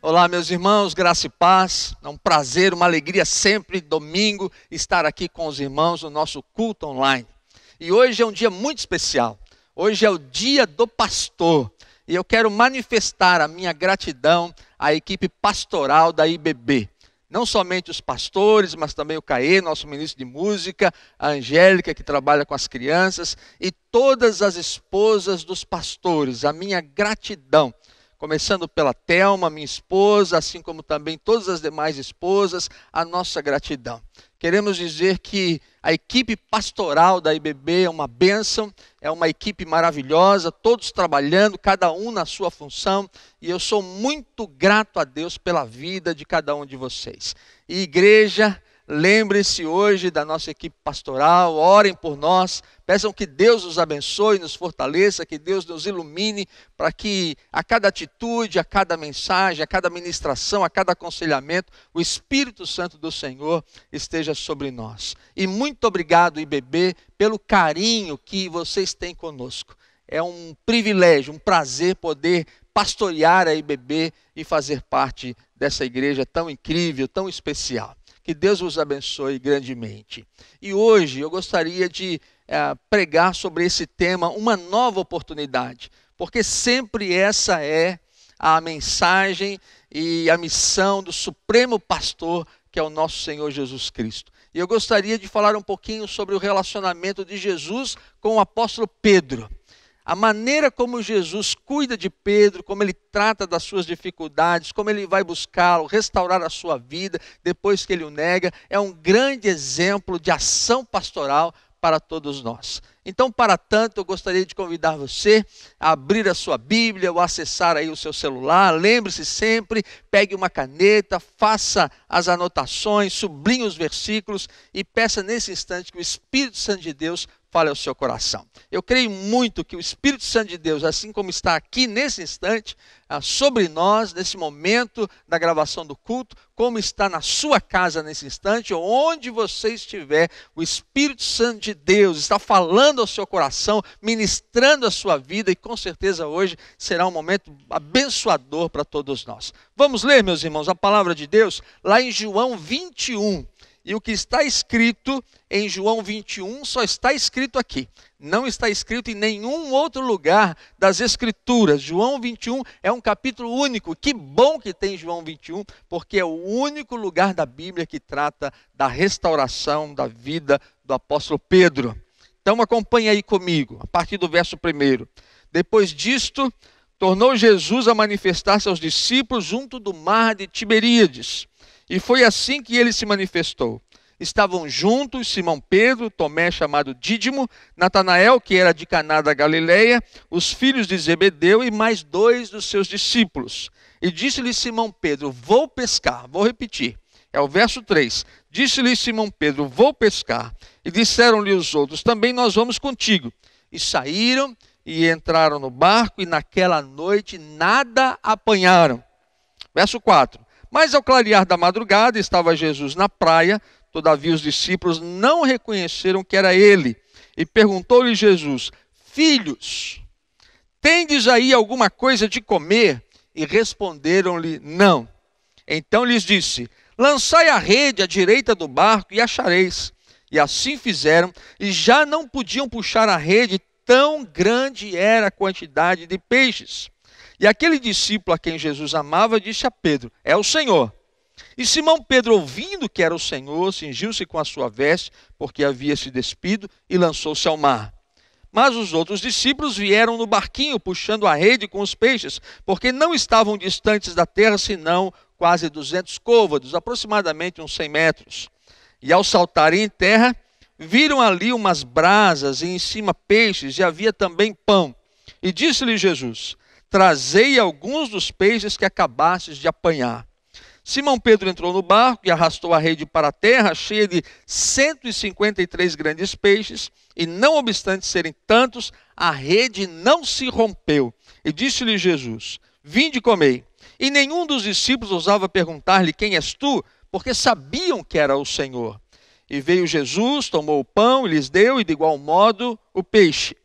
Olá, meus irmãos, graça e paz. É um prazer, uma alegria sempre, domingo, estar aqui com os irmãos no nosso culto online. E hoje é um dia muito especial. Hoje é o dia do pastor. E eu quero manifestar a minha gratidão à equipe pastoral da IBB. Não somente os pastores, mas também o Caê, nosso ministro de música, a Angélica, que trabalha com as crianças, e todas as esposas dos pastores. A minha gratidão. Começando pela Thelma, minha esposa, assim como também todas as demais esposas, a nossa gratidão. Queremos dizer que a equipe pastoral da IBB é uma bênção, é uma equipe maravilhosa, todos trabalhando, cada um na sua função, e eu sou muito grato a Deus pela vida de cada um de vocês. E igreja, lembrem-se hoje da nossa equipe pastoral, orem por nós, peçam que Deus nos abençoe, nos fortaleça, que Deus nos ilumine, para que a cada atitude, a cada mensagem, a cada ministração, a cada aconselhamento, o Espírito Santo do Senhor esteja sobre nós. E muito obrigado, IBB, pelo carinho que vocês têm conosco. É um privilégio, um prazer poder pastorear a IBB e fazer parte dessa igreja tão incrível, tão especial. Que Deus vos abençoe grandemente. E hoje eu gostaria de pregar sobre esse tema, uma nova oportunidade, porque sempre essa é a mensagem e a missão do Supremo Pastor, que é o nosso Senhor Jesus Cristo. E eu gostaria de falar um pouquinho sobre o relacionamento de Jesus com o apóstolo Pedro. A maneira como Jesus cuida de Pedro, como ele trata das suas dificuldades, como ele vai buscá-lo, restaurar a sua vida depois que ele o nega, é um grande exemplo de ação pastoral para todos nós. Então, para tanto, eu gostaria de convidar você a abrir a sua Bíblia ou acessar aí o seu celular. Lembre-se sempre, pegue uma caneta, faça as anotações, sublinhe os versículos e peça nesse instante que o Espírito Santo de Deus fale ao seu coração. Eu creio muito que o Espírito Santo de Deus, assim como está aqui nesse instante, sobre nós, nesse momento da gravação do culto, como está na sua casa nesse instante, ou onde você estiver, o Espírito Santo de Deus está falando ao seu coração, ministrando a sua vida, e com certeza hoje será um momento abençoador para todos nós. Vamos ler, meus irmãos, a palavra de Deus lá em João 21. E o que está escrito em João 21 só está escrito aqui. Não está escrito em nenhum outro lugar das Escrituras. João 21 é um capítulo único. Que bom que tem João 21, porque é o único lugar da Bíblia que trata da restauração da vida do apóstolo Pedro. Então acompanhe aí comigo, a partir do verso 1. Depois disto, tornou Jesus a manifestar-se aos discípulos junto do mar de Tiberíades. E foi assim que ele se manifestou. Estavam juntos Simão Pedro, Tomé chamado Dídimo, Natanael, que era de Caná da Galileia, os filhos de Zebedeu e mais 2 dos seus discípulos. E disse-lhe Simão Pedro, vou pescar. Vou repetir, é o verso 3. Disse-lhe Simão Pedro, vou pescar. E disseram-lhe os outros, também nós vamos contigo. E saíram e entraram no barco e naquela noite nada apanharam. Verso 4. Mas ao clarear da madrugada estava Jesus na praia, todavia os discípulos não reconheceram que era ele. E perguntou-lhe Jesus, filhos, tendes aí alguma coisa de comer? E responderam-lhe, não. Então lhes disse, lançai a rede à direita do barco e achareis. E assim fizeram, e já não podiam puxar a rede, tão grande era a quantidade de peixes. E aquele discípulo a quem Jesus amava disse a Pedro, é o Senhor. E Simão Pedro, ouvindo que era o Senhor, cingiu-se com a sua veste, porque havia se despido, e lançou-se ao mar. Mas os outros discípulos vieram no barquinho, puxando a rede com os peixes, porque não estavam distantes da terra, senão quase 200 côvados, aproximadamente uns 100 metros. E ao saltarem em terra, viram ali umas brasas, e em cima peixes, e havia também pão. E disse-lhe Jesus, trazei alguns dos peixes que acabastes de apanhar. Simão Pedro entrou no barco e arrastou a rede para a terra, cheia de 153 grandes peixes, e não obstante serem tantos, a rede não se rompeu. E disse-lhe Jesus, vinde e comei. E nenhum dos discípulos ousava perguntar-lhe, quem és tu? Porque sabiam que era o Senhor. E veio Jesus, tomou o pão e lhes deu, e de igual modo o peixe.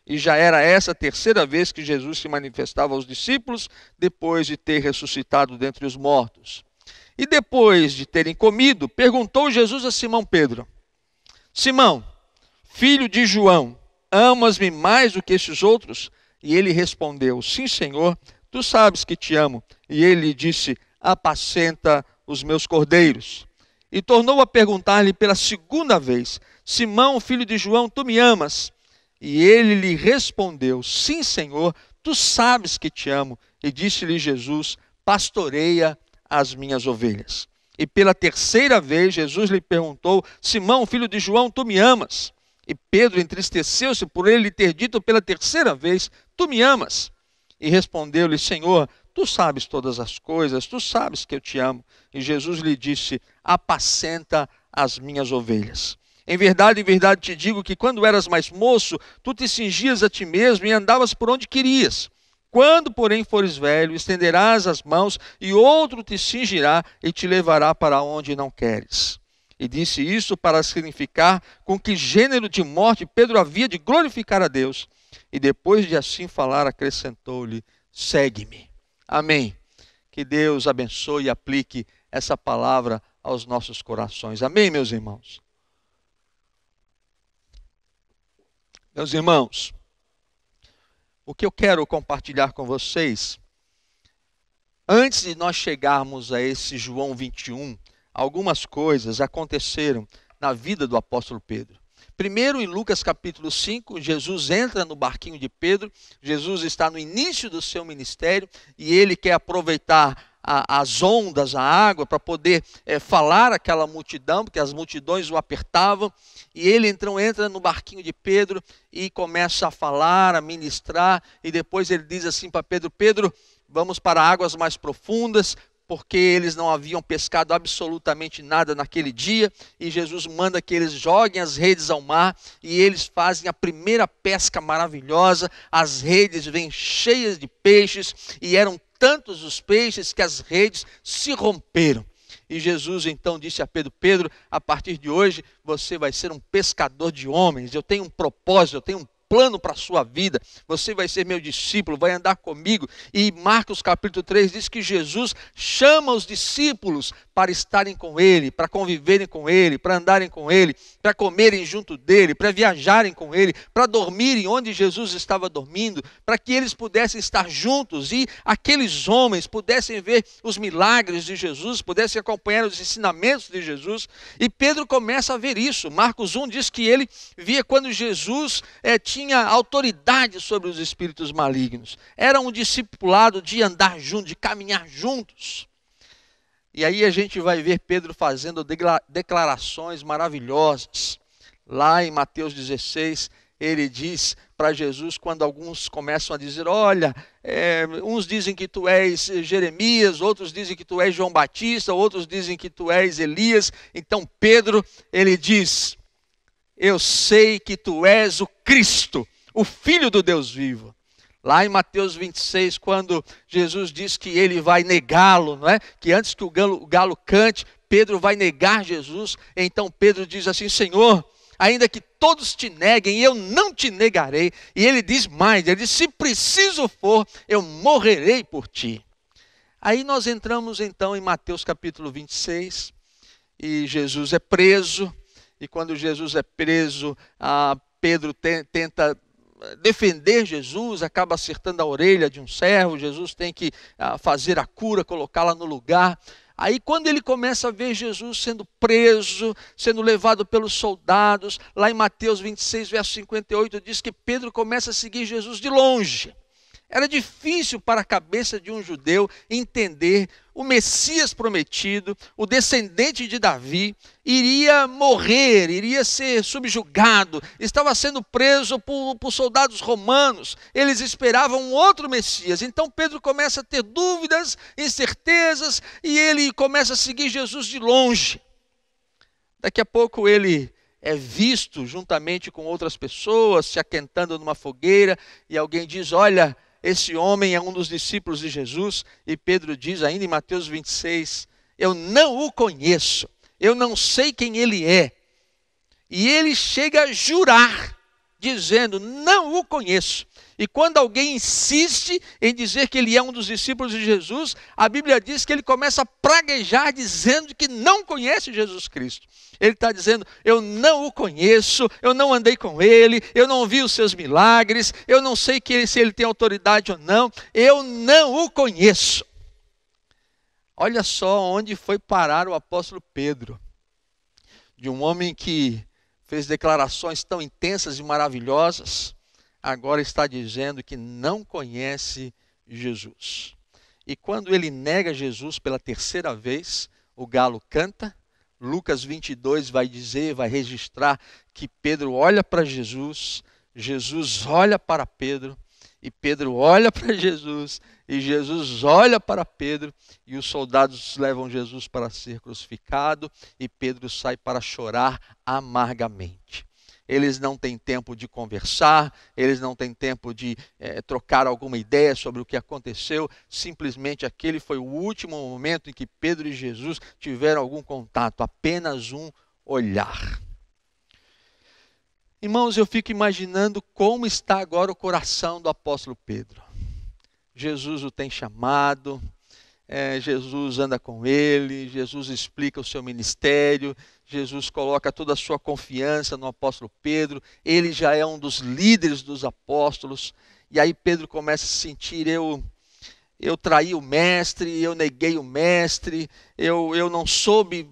E já era essa a terceira vez que Jesus se manifestava aos discípulos, depois de ter ressuscitado dentre os mortos. E depois de terem comido, perguntou Jesus a Simão Pedro: Simão, filho de João, amas-me mais do que estes outros? E ele respondeu: Sim, Senhor, tu sabes que te amo. E ele lhe disse: apacenta os meus cordeiros. E tornou a perguntar-lhe pela segunda vez: Simão, filho de João, tu me amas? E ele lhe respondeu: Sim, Senhor, tu sabes que te amo. E disse-lhe Jesus: pastoreia as minhas ovelhas. E pela terceira vez Jesus lhe perguntou: Simão, filho de João, tu me amas? E Pedro entristeceu-se por ele lhe ter dito pela terceira vez: tu me amas? E respondeu-lhe: Senhor, tu sabes todas as coisas, tu sabes que eu te amo. E Jesus lhe disse: apacenta as minhas ovelhas. Em verdade te digo que quando eras mais moço, tu te cingias a ti mesmo e andavas por onde querias. Quando, porém, fores velho, estenderás as mãos e outro te cingirá e te levará para onde não queres. E disse isso para significar com que gênero de morte Pedro havia de glorificar a Deus. E depois de assim falar, acrescentou-lhe: segue-me. Amém. Que Deus abençoe e aplique essa palavra aos nossos corações. Amém, meus irmãos? Meus irmãos, o que eu quero compartilhar com vocês, antes de nós chegarmos a esse João 21, algumas coisas aconteceram na vida do apóstolo Pedro. Primeiro, em Lucas capítulo 5, Jesus entra no barquinho de Pedro. Jesus está no início do seu ministério e ele quer aproveitar as ondas, a água, para poder falar àquela multidão, porque as multidões o apertavam. E ele então entra no barquinho de Pedro e começa a falar, a ministrar. E depois ele diz assim para Pedro: Pedro, vamos para águas mais profundas, porque eles não haviam pescado absolutamente nada naquele dia, e Jesus manda que eles joguem as redes ao mar, e eles fazem a primeira pesca maravilhosa. As redes vêm cheias de peixes, e eram tantos os peixes que as redes se romperam. E Jesus então disse a Pedro: Pedro, a partir de hoje você vai ser um pescador de homens. Eu tenho um propósito, eu tenho um plano para a sua vida. Você vai ser meu discípulo, vai andar comigo. E Marcos capítulo 3 diz que Jesus chama os discípulos para estarem com ele, para conviverem com ele, para andarem com ele, para comerem junto dele, para viajarem com ele, para dormirem onde Jesus estava dormindo, para que eles pudessem estar juntos e aqueles homens pudessem ver os milagres de Jesus, pudessem acompanhar os ensinamentos de Jesus. E Pedro começa a ver isso. Marcos 1 diz que ele via quando Jesus tinha autoridade sobre os espíritos malignos. Era um discipulado de andar junto, de caminhar juntos. E aí a gente vai ver Pedro fazendo declarações maravilhosas. Lá em Mateus 16, ele diz para Jesus, quando alguns começam a dizer: olha, uns dizem que tu és Jeremias, outros dizem que tu és João Batista, outros dizem que tu és Elias. Então Pedro, ele diz: eu sei que tu és o Cristo, o Filho do Deus vivo. Lá em Mateus 26, quando Jesus diz que ele vai negá-lo, não é? Que antes que o galo cante, Pedro vai negar Jesus. Então Pedro diz assim: Senhor, ainda que todos te neguem, eu não te negarei. E ele diz mais, ele diz: se preciso for, eu morrerei por ti. Aí nós entramos então em Mateus capítulo 26, e Jesus é preso. E quando Jesus é preso, Pedro tenta defender Jesus, acaba acertando a orelha de um servo. Jesus tem que fazer a cura, colocá-la no lugar. Aí quando ele começa a ver Jesus sendo preso, sendo levado pelos soldados, lá em Mateus 26, verso 58, diz que Pedro começa a seguir Jesus de longe. Era difícil para a cabeça de um judeu entender o Messias prometido, o descendente de Davi, iria morrer, iria ser subjugado, estava sendo preso por soldados romanos. Eles esperavam um outro Messias. Então Pedro começa a ter dúvidas, incertezas, e ele começa a seguir Jesus de longe. Daqui a pouco ele é visto juntamente com outras pessoas, se aquentando numa fogueira, e alguém diz: olha, esse homem é um dos discípulos de Jesus. E Pedro diz ainda em Mateus 26, eu não o conheço, eu não sei quem ele é. E ele chega a jurar dizendo, não o conheço. E quando alguém insiste em dizer que ele é um dos discípulos de Jesus, a Bíblia diz que ele começa a praguejar dizendo que não conhece Jesus Cristo. Ele está dizendo, eu não o conheço, eu não andei com ele, eu não vi os seus milagres, eu não sei se ele tem autoridade ou não, eu não o conheço. Olha só onde foi parar o apóstolo Pedro. De um homem que fez declarações tão intensas e maravilhosas, agora está dizendo que não conhece Jesus. E quando ele nega Jesus pela terceira vez, o galo canta. Lucas 22 vai dizer, vai registrar que Pedro olha para Jesus, Jesus olha para Pedro, e Pedro olha para Jesus, e Jesus olha para Pedro, e os soldados levam Jesus para ser crucificado, e Pedro sai para chorar amargamente. Eles não têm tempo de conversar, eles não têm tempo de trocar alguma ideia sobre o que aconteceu, simplesmente aquele foi o último momento em que Pedro e Jesus tiveram algum contato, apenas um olhar. Irmãos, eu fico imaginando como está agora o coração do apóstolo Pedro. Jesus o tem chamado, Jesus anda com ele, Jesus explica o seu ministério, Jesus coloca toda a sua confiança no apóstolo Pedro, ele já é um dos líderes dos apóstolos, e aí Pedro começa a se sentir, eu traí o mestre, eu neguei o mestre, eu não soube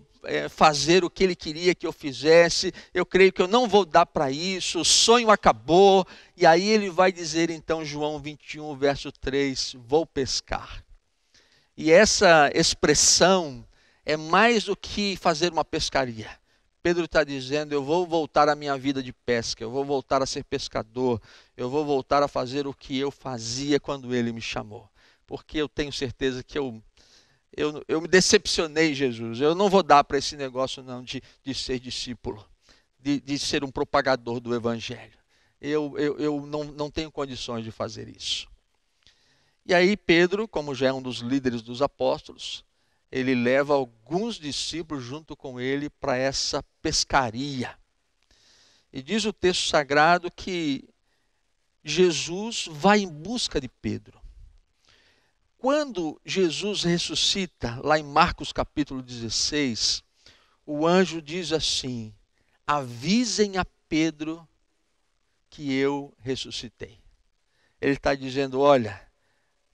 fazer o que ele queria que eu fizesse, eu creio que eu não vou dar para isso, o sonho acabou, e aí ele vai dizer então, João 21, verso 3, vou pescar. E essa expressão é mais do que fazer uma pescaria. Pedro está dizendo, eu vou voltar à minha vida de pesca, eu vou voltar a ser pescador, eu vou voltar a fazer o que eu fazia quando ele me chamou. Porque eu tenho certeza que eu me decepcionei, Jesus. Eu não vou dar para esse negócio não de ser discípulo, de ser um propagador do evangelho. Eu não tenho condições de fazer isso. E aí Pedro, como já é um dos líderes dos apóstolos, ele leva alguns discípulos junto com ele para essa pescaria. E diz o texto sagrado que Jesus vai em busca de Pedro. Quando Jesus ressuscita, lá em Marcos capítulo 16, o anjo diz assim, avisem a Pedro que eu ressuscitei. Ele está dizendo, olha,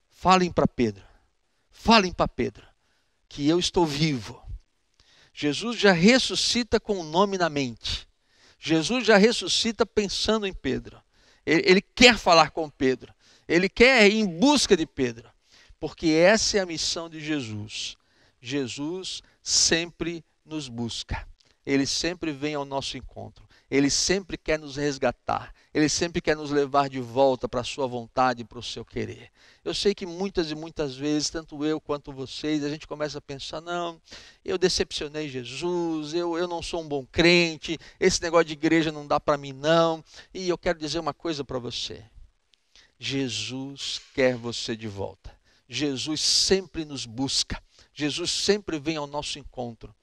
falem para Pedro, que eu estou vivo. Jesus já ressuscita com o nome na mente. Jesus já ressuscita pensando em Pedro. Ele quer falar com Pedro. Ele quer ir em busca de Pedro. Porque essa é a missão de Jesus. Jesus sempre nos busca. Ele sempre vem ao nosso encontro. Ele sempre quer nos resgatar. Ele sempre quer nos levar de volta para a sua vontade e para o seu querer. Eu sei que muitas e muitas vezes, tanto eu quanto vocês, a gente começa a pensar, não, eu decepcionei Jesus, eu não sou um bom crente, esse negócio de igreja não dá para mim não. E eu quero dizer uma coisa para você. Jesus quer você de volta. Jesus sempre nos busca. Jesus sempre vem ao nosso encontro.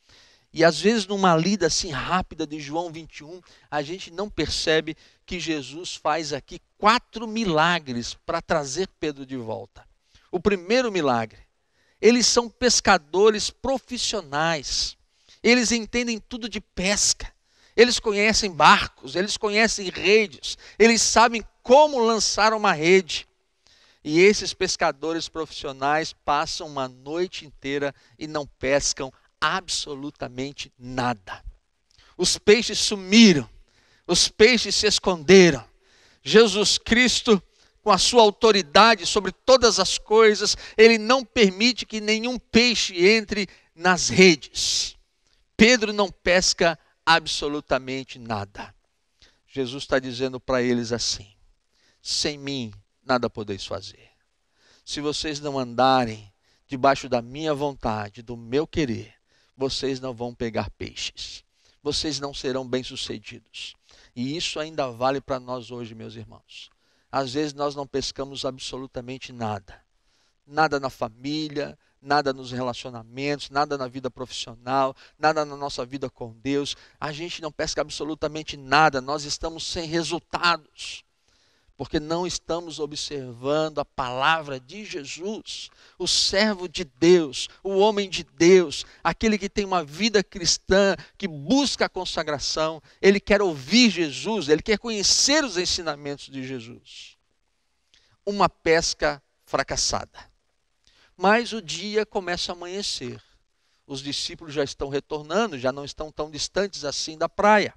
E às vezes numa lida assim rápida de João 21, a gente não percebe que Jesus faz aqui 4 milagres para trazer Pedro de volta. O primeiro milagre, eles são pescadores profissionais. Eles entendem tudo de pesca. Eles conhecem barcos, eles conhecem redes, eles sabem como lançar uma rede. E esses pescadores profissionais passam uma noite inteira e não pescam absolutamente nada. Os peixes sumiram, os peixes se esconderam. Jesus Cristo, com a sua autoridade sobre todas as coisas, ele não permite que nenhum peixe entre nas redes. Pedro não pesca absolutamente nada. Jesus está dizendo para eles assim, sem mim nada podeis fazer. Se vocês não andarem debaixo da minha vontade, do meu querer, vocês não vão pegar peixes. Vocês não serão bem-sucedidos. E isso ainda vale para nós hoje, meus irmãos. Às vezes nós não pescamos absolutamente nada. Nada na família, nada nos relacionamentos, nada na vida profissional, nada na nossa vida com Deus. A gente não pesca absolutamente nada, nós estamos sem resultados, porque não estamos observando a palavra de Jesus, o servo de Deus, o homem de Deus, aquele que tem uma vida cristã, que busca a consagração. Ele quer ouvir Jesus, ele quer conhecer os ensinamentos de Jesus. Uma pesca fracassada. Mas o dia começa a amanhecer. Os discípulos já estão retornando, já não estão tão distantes assim da praia.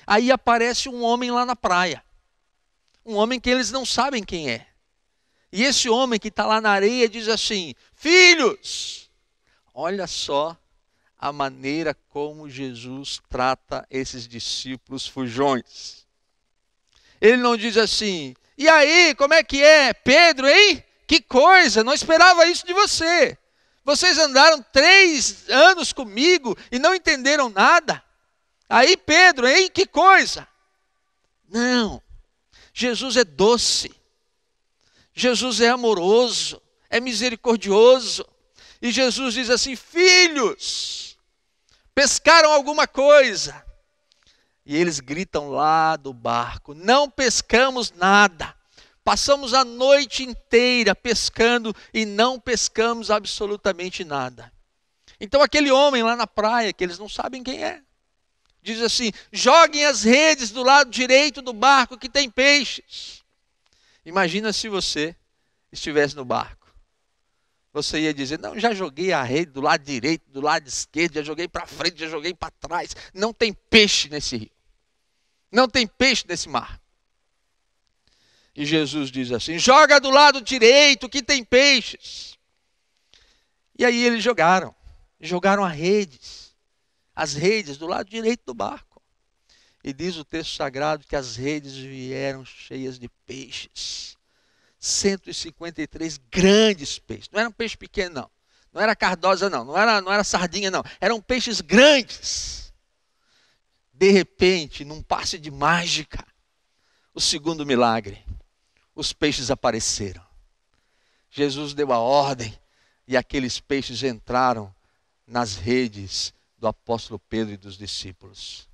Aí aparece um homem lá na praia. Um homem que eles não sabem quem é. E esse homem que está lá na areia diz assim: filhos! Olha só a maneira como Jesus trata esses discípulos fujões. Ele não diz assim: e aí, como é que é? Pedro, hein? Que coisa, não esperava isso de você. Vocês andaram 3 anos comigo e não entenderam nada. Aí, Pedro, hein? Que coisa. Não. Jesus é doce, Jesus é amoroso, é misericordioso. E Jesus diz assim: filhos, pescaram alguma coisa? E eles gritam lá do barco: não pescamos nada. Passamos a noite inteira pescando e não pescamos absolutamente nada. Então aquele homem lá na praia, que eles não sabem quem é, diz assim: joguem as redes do lado direito do barco que tem peixes. Imagina se você estivesse no barco. Você ia dizer: não, já joguei a rede do lado direito, do lado esquerdo, já joguei para frente, já joguei para trás. Não tem peixe nesse rio. Não tem peixe nesse mar. E Jesus diz assim: joga do lado direito que tem peixes. E aí eles jogaram as redes do lado direito do barco. E diz o texto sagrado que as redes vieram cheias de peixes. 153 grandes peixes. Não era um peixe pequeno, não. Não era cardosa, não. Não era sardinha, não. Eram peixes grandes. De repente, num passe de mágica, o segundo milagre, os peixes apareceram. Jesus deu a ordem e aqueles peixes entraram nas redes do apóstolo Pedro e dos discípulos.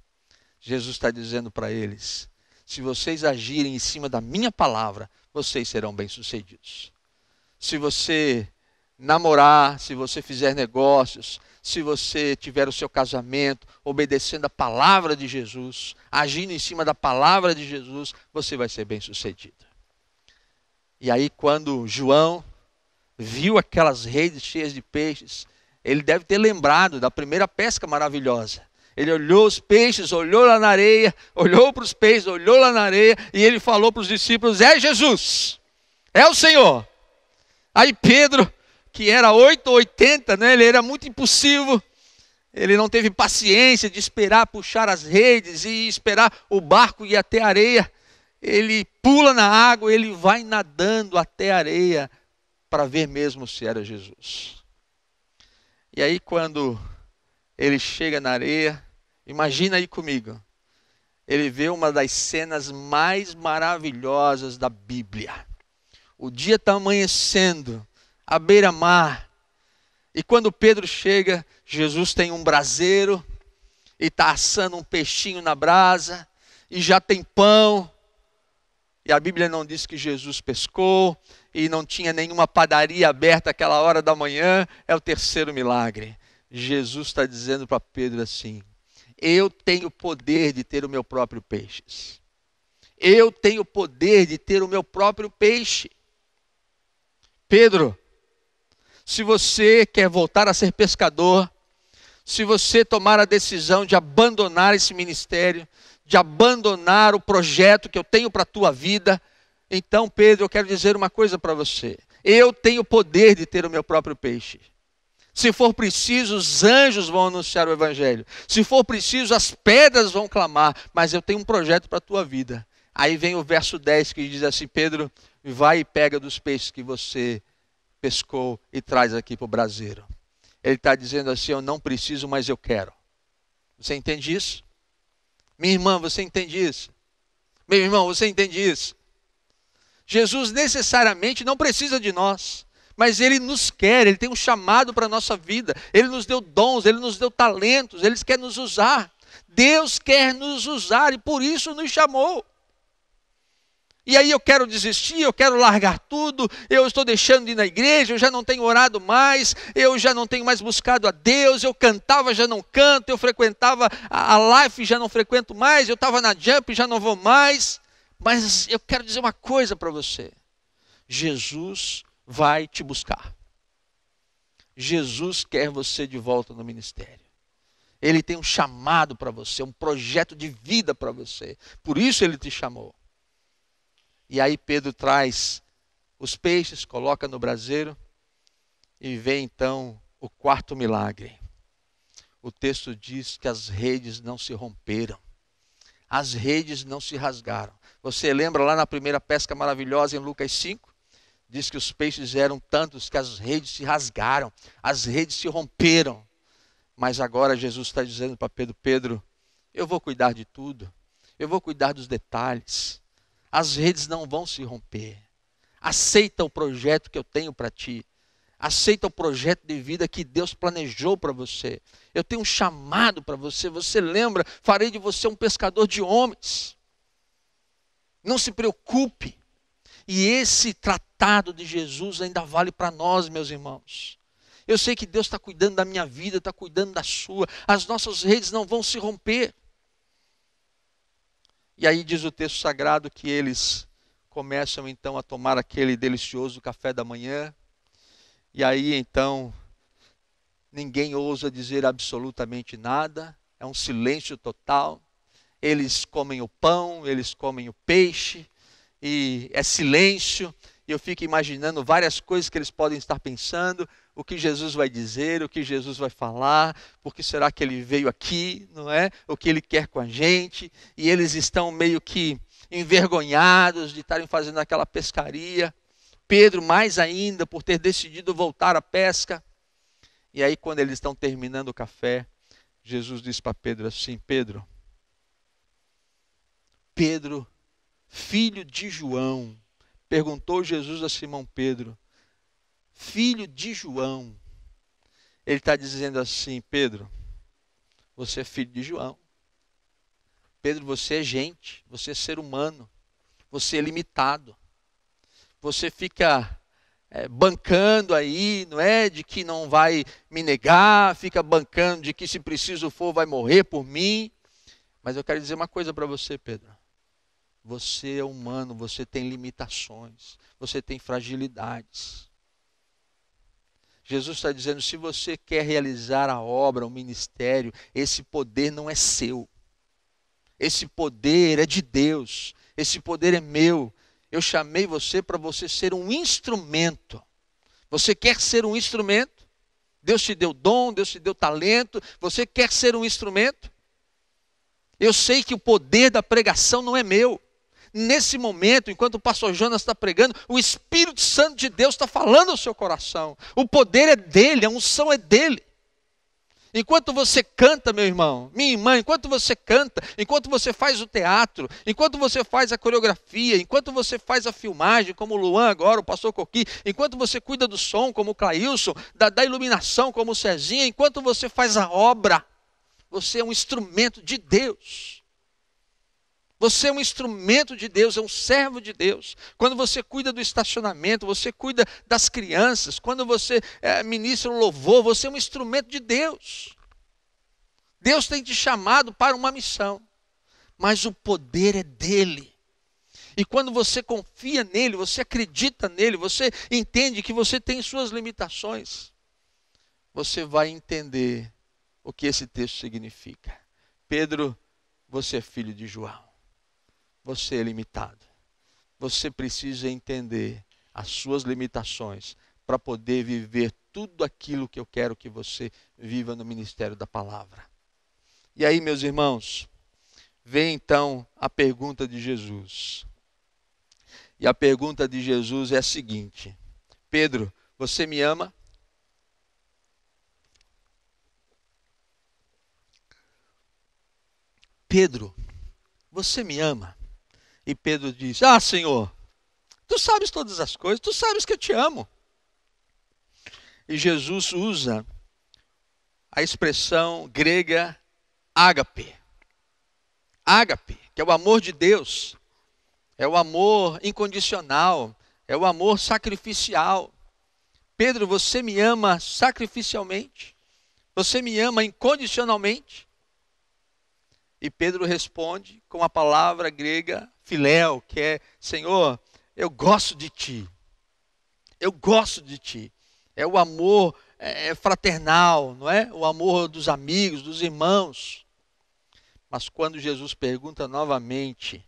Jesus está dizendo para eles: se vocês agirem em cima da minha palavra, vocês serão bem-sucedidos. Se você namorar, se você fizer negócios, se você tiver o seu casamento obedecendo a palavra de Jesus, agindo em cima da palavra de Jesus, você vai ser bem-sucedido. E aí quando João viu aquelas redes cheias de peixes, ele deve ter lembrado da primeira pesca maravilhosa. Ele olhou os peixes, olhou lá na areia, olhou para os peixes, olhou lá na areia, e ele falou para os discípulos: é Jesus, é o Senhor. Aí Pedro, que era 8 ou 80, né, ele era muito impulsivo, ele não teve paciência de esperar puxar as redes e esperar o barco ir até a areia. Ele pula na água, ele vai nadando até a areia para ver mesmo se era Jesus. E aí quando ele chega na areia, imagina aí comigo, ele vê uma das cenas mais maravilhosas da Bíblia. O dia está amanhecendo, à beira-mar, e quando Pedro chega, Jesus tem um braseiro, e está assando um peixinho na brasa, e já tem pão, e a Bíblia não diz que Jesus pescou, e não tinha nenhuma padaria aberta àquela hora da manhã. É o terceiro milagre. Jesus está dizendo para Pedro assim: eu tenho poder de ter o meu próprio peixe. Eu tenho poder de ter o meu próprio peixe. Pedro, se você quer voltar a ser pescador, se você tomar a decisão de abandonar esse ministério, de abandonar o projeto que eu tenho para a tua vida, então, Pedro, eu quero dizer uma coisa para você: eu tenho poder de ter o meu próprio peixe. Se for preciso, os anjos vão anunciar o evangelho. Se for preciso, as pedras vão clamar. Mas eu tenho um projeto para a tua vida. Aí vem o verso 10 que diz assim: Pedro, vai e pega dos peixes que você pescou e traz aqui para o braseiro. Ele está dizendo assim: eu não preciso, mas eu quero. Você entende isso? Minha irmã, você entende isso? Meu irmão, você entende isso? Jesus necessariamente não precisa de nós, Mas Ele nos quer, Ele tem um chamado para a nossa vida. Ele nos deu dons, Ele nos deu talentos, Ele quer nos usar. Deus quer nos usar e por isso nos chamou. E aí eu quero desistir, eu quero largar tudo, eu estou deixando de ir na igreja, eu já não tenho orado mais, eu já não tenho mais buscado a Deus, eu cantava, já não canto, eu frequentava a Life, já não frequento mais, eu estava na Jump, já não vou mais. Mas eu quero dizer uma coisa para você. Jesus vai te buscar. Jesus quer você de volta no ministério. Ele tem um chamado para você, um projeto de vida para você. Por isso Ele te chamou. E aí Pedro traz os peixes, coloca no braseiro e vê então o quarto milagre. O texto diz que as redes não se romperam. As redes não se rasgaram. Você lembra lá na primeira pesca maravilhosa em Lucas 5? Diz que os peixes eram tantos que as redes se rasgaram. As redes se romperam. Mas agora Jesus está dizendo para Pedro, Pedro, eu vou cuidar de tudo. Eu vou cuidar dos detalhes. As redes não vão se romper. Aceita o projeto que eu tenho para ti. Aceita o projeto de vida que Deus planejou para você. Eu tenho um chamado para você. Você lembra? Farei de você um pescador de homens. Não se preocupe. E esse tratado de Jesus ainda vale para nós, meus irmãos. Eu sei que Deus está cuidando da minha vida, está cuidando da sua. As nossas redes não vão se romper. E aí diz o texto sagrado que eles começam então a tomar aquele delicioso café da manhã. E aí então ninguém ousa dizer absolutamente nada. É um silêncio total. Eles comem o pão, eles comem o peixe. E é silêncio. E eu fico imaginando várias coisas que eles podem estar pensando. O que Jesus vai dizer, o que Jesus vai falar, por que será que ele veio aqui, não é? O que ele quer com a gente, e eles estão meio que envergonhados de estarem fazendo aquela pescaria. Pedro mais ainda por ter decidido voltar à pesca. E aí quando eles estão terminando o café, Jesus diz para Pedro assim, Pedro, filho de João, perguntou Jesus a Simão Pedro, filho de João. Ele está dizendo assim, Pedro, você é filho de João. Pedro, você é gente, você é ser humano, você é limitado. Você fica bancando aí, não é? De que não vai me negar, fica bancando de que se preciso for vai morrer por mim. Mas eu quero dizer uma coisa para você, Pedro. Você é humano, você tem limitações, você tem fragilidades. Jesus está dizendo, se você quer realizar a obra, o ministério, esse poder não é seu. Esse poder é de Deus, esse poder é meu. Eu chamei você para você ser um instrumento. Você quer ser um instrumento? Deus te deu dom, Deus te deu talento. Você quer ser um instrumento? Eu sei que o poder da pregação não é meu. Nesse momento, enquanto o pastor Jonas está pregando, o Espírito Santo de Deus está falando ao seu coração. O poder é dele, a unção é dele. Enquanto você canta, meu irmão, minha irmã, enquanto você canta, enquanto você faz o teatro, enquanto você faz a coreografia, enquanto você faz a filmagem, como o Luan agora, o pastor Coqui, enquanto você cuida do som, como o Clailson, da iluminação, como o Cezinha, enquanto você faz a obra, você é um instrumento de Deus. Você é um instrumento de Deus, é um servo de Deus. Quando você cuida do estacionamento, você cuida das crianças, quando você ministra o louvor, você é um instrumento de Deus. Deus tem te chamado para uma missão, mas o poder é dele. E quando você confia nele, você acredita nele, você entende que você tem suas limitações, você vai entender o que esse texto significa. Pedro, você é filho de João. Você é limitado. Você precisa entender as suas limitações para poder viver tudo aquilo que eu quero que você viva no ministério da palavra. E aí, meus irmãos, vem então a pergunta de Jesus. E a pergunta de Jesus é a seguinte: Pedro, você me ama? Pedro, você me ama? E Pedro diz, Senhor, tu sabes todas as coisas, tu sabes que eu te amo. E Jesus usa a expressão grega ágape. Ágape, que é o amor de Deus, é o amor incondicional, é o amor sacrificial. Pedro, você me ama sacrificialmente? Você me ama incondicionalmente? E Pedro responde com a palavra grega filéu, que é: Senhor, eu gosto de ti. Eu gosto de ti. É o amor fraternal, não é? O amor dos amigos, dos irmãos. Mas quando Jesus pergunta novamente,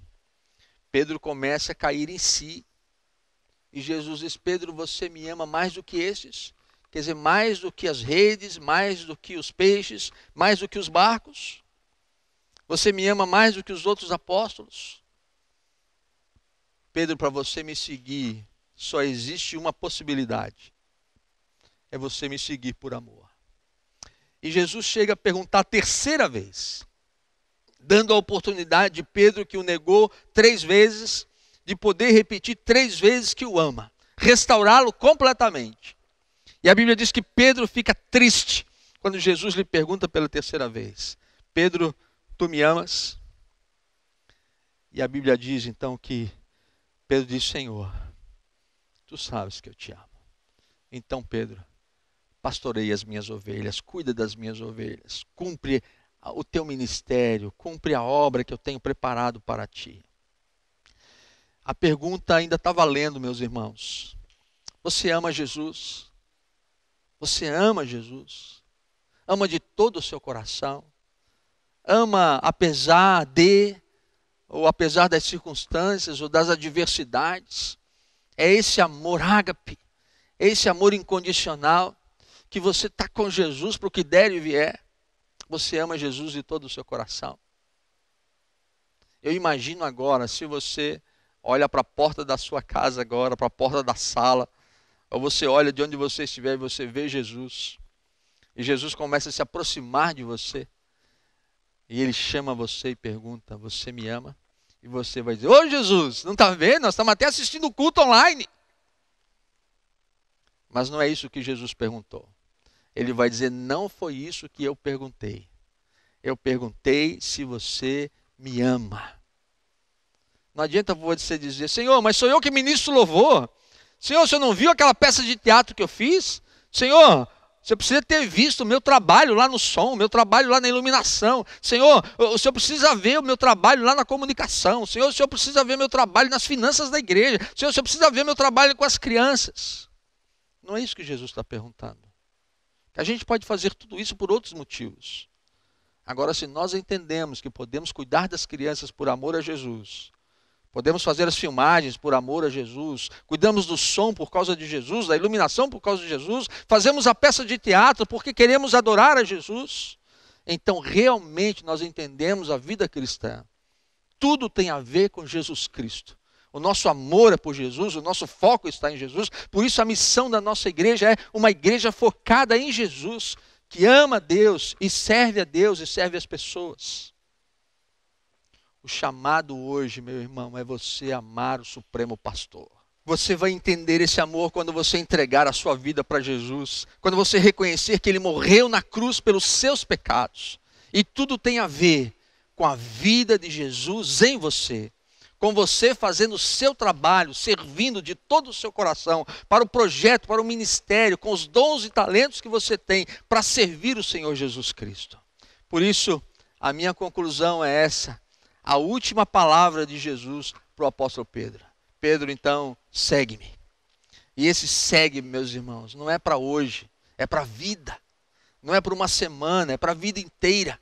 Pedro começa a cair em si. E Jesus diz: Pedro, você me ama mais do que esses? Quer dizer, mais do que as redes, mais do que os peixes, mais do que os barcos? Você me ama mais do que os outros apóstolos? Pedro, para você me seguir, só existe uma possibilidade. É você me seguir por amor. E Jesus chega a perguntar a terceira vez, dando a oportunidade de Pedro, que o negou 3 vezes, de poder repetir 3 vezes que o ama, restaurá-lo completamente. E a Bíblia diz que Pedro fica triste quando Jesus lhe pergunta pela terceira vez: Pedro, tu me amas? E a Bíblia diz então que Pedro diz: Senhor, tu sabes que eu te amo. Então Pedro, pastoreia as minhas ovelhas, cuida das minhas ovelhas, cumpre o teu ministério, cumpre a obra que eu tenho preparado para ti. A pergunta ainda está valendo, meus irmãos. Você ama Jesus? Você ama Jesus? Ama de todo o seu coração? Ama apesar de, ou apesar das circunstâncias, ou das adversidades? É esse amor ágape, é esse amor incondicional, que você está com Jesus para o que der e vier. Você ama Jesus de todo o seu coração? Eu imagino agora, se você olha para a porta da sua casa agora, para a porta da sala, ou você olha de onde você estiver e você vê Jesus, e Jesus começa a se aproximar de você, e ele chama você e pergunta: você me ama? E você vai dizer: ô Jesus, não está vendo? Nós estamos até assistindo o culto online. Mas não é isso que Jesus perguntou. Ele vai dizer: não foi isso que eu perguntei. Eu perguntei se você me ama. Não adianta você dizer: Senhor, mas sou eu que ministro louvor. Senhor, você não viu aquela peça de teatro que eu fiz? Senhor, você precisa ter visto o meu trabalho lá no som, o meu trabalho lá na iluminação. Senhor, o Senhor precisa ver o meu trabalho lá na comunicação. Senhor, o Senhor precisa ver o meu trabalho nas finanças da igreja. Senhor, o Senhor precisa ver o meu trabalho com as crianças. Não é isso que Jesus está perguntando. A gente pode fazer tudo isso por outros motivos. Agora, se nós entendemos que podemos cuidar das crianças por amor a Jesus, podemos fazer as filmagens por amor a Jesus, cuidamos do som por causa de Jesus, da iluminação por causa de Jesus, fazemos a peça de teatro porque queremos adorar a Jesus, então realmente nós entendemos a vida cristã. Tudo tem a ver com Jesus Cristo. O nosso amor é por Jesus, o nosso foco está em Jesus. Por isso a missão da nossa igreja é uma igreja focada em Jesus, que ama a Deus e serve as pessoas. O chamado hoje, meu irmão, é você amar o Supremo Pastor. Você vai entender esse amor quando você entregar a sua vida para Jesus, quando você reconhecer que Ele morreu na cruz pelos seus pecados. E tudo tem a ver com a vida de Jesus em você, com você fazendo o seu trabalho, servindo de todo o seu coração para o projeto, para o ministério, com os dons e talentos que você tem para servir o Senhor Jesus Cristo. Por isso, a minha conclusão é essa, a última palavra de Jesus para o apóstolo Pedro. Pedro, então, segue-me. E esse segue-me, meus irmãos, não é para hoje, é para a vida. Não é para uma semana, é para a vida inteira.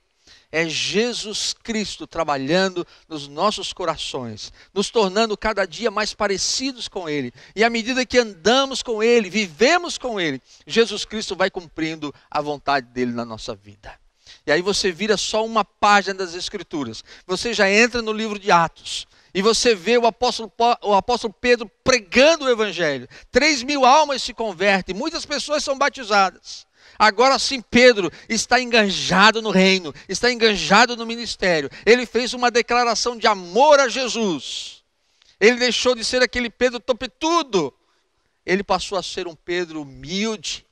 É Jesus Cristo trabalhando nos nossos corações, nos tornando cada dia mais parecidos com Ele. E à medida que andamos com Ele, vivemos com Ele, Jesus Cristo vai cumprindo a vontade dEle na nossa vida. E aí você vira só uma página das Escrituras. Você já entra no livro de Atos. E você vê o apóstolo Pedro pregando o Evangelho. 3.000 almas se convertem, muitas pessoas são batizadas. Agora sim, Pedro está enganjado no reino, está enganjado no ministério. Ele fez uma declaração de amor a Jesus. Ele deixou de ser aquele Pedro topetudo. Ele passou a ser um Pedro humilde,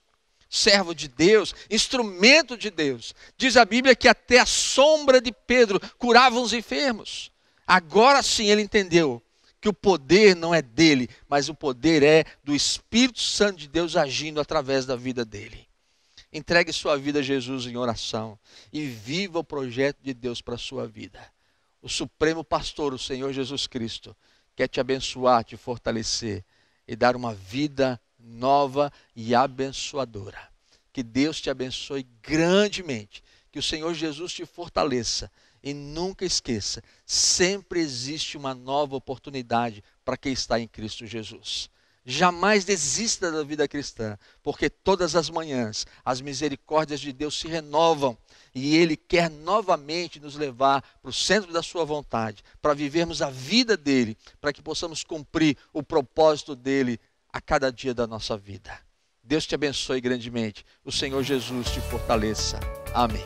servo de Deus, instrumento de Deus. Diz a Bíblia que até a sombra de Pedro curava os enfermos. Agora sim ele entendeu que o poder não é dele, mas o poder é do Espírito Santo de Deus agindo através da vida dele. Entregue sua vida a Jesus em oração e viva o projeto de Deus para a sua vida. O Supremo Pastor, o Senhor Jesus Cristo, quer te abençoar, te fortalecer e dar uma vida nova e abençoadora. Que Deus te abençoe grandemente, que o Senhor Jesus te fortaleça e nunca esqueça, sempre existe uma nova oportunidade para quem está em Cristo Jesus. Jamais desista da vida cristã, porque todas as manhãs as misericórdias de Deus se renovam e Ele quer novamente nos levar para o centro da sua vontade, para vivermos a vida dEle, para que possamos cumprir o propósito dEle a cada dia da nossa vida. Deus te abençoe grandemente, o Senhor Jesus te fortaleça. Amém.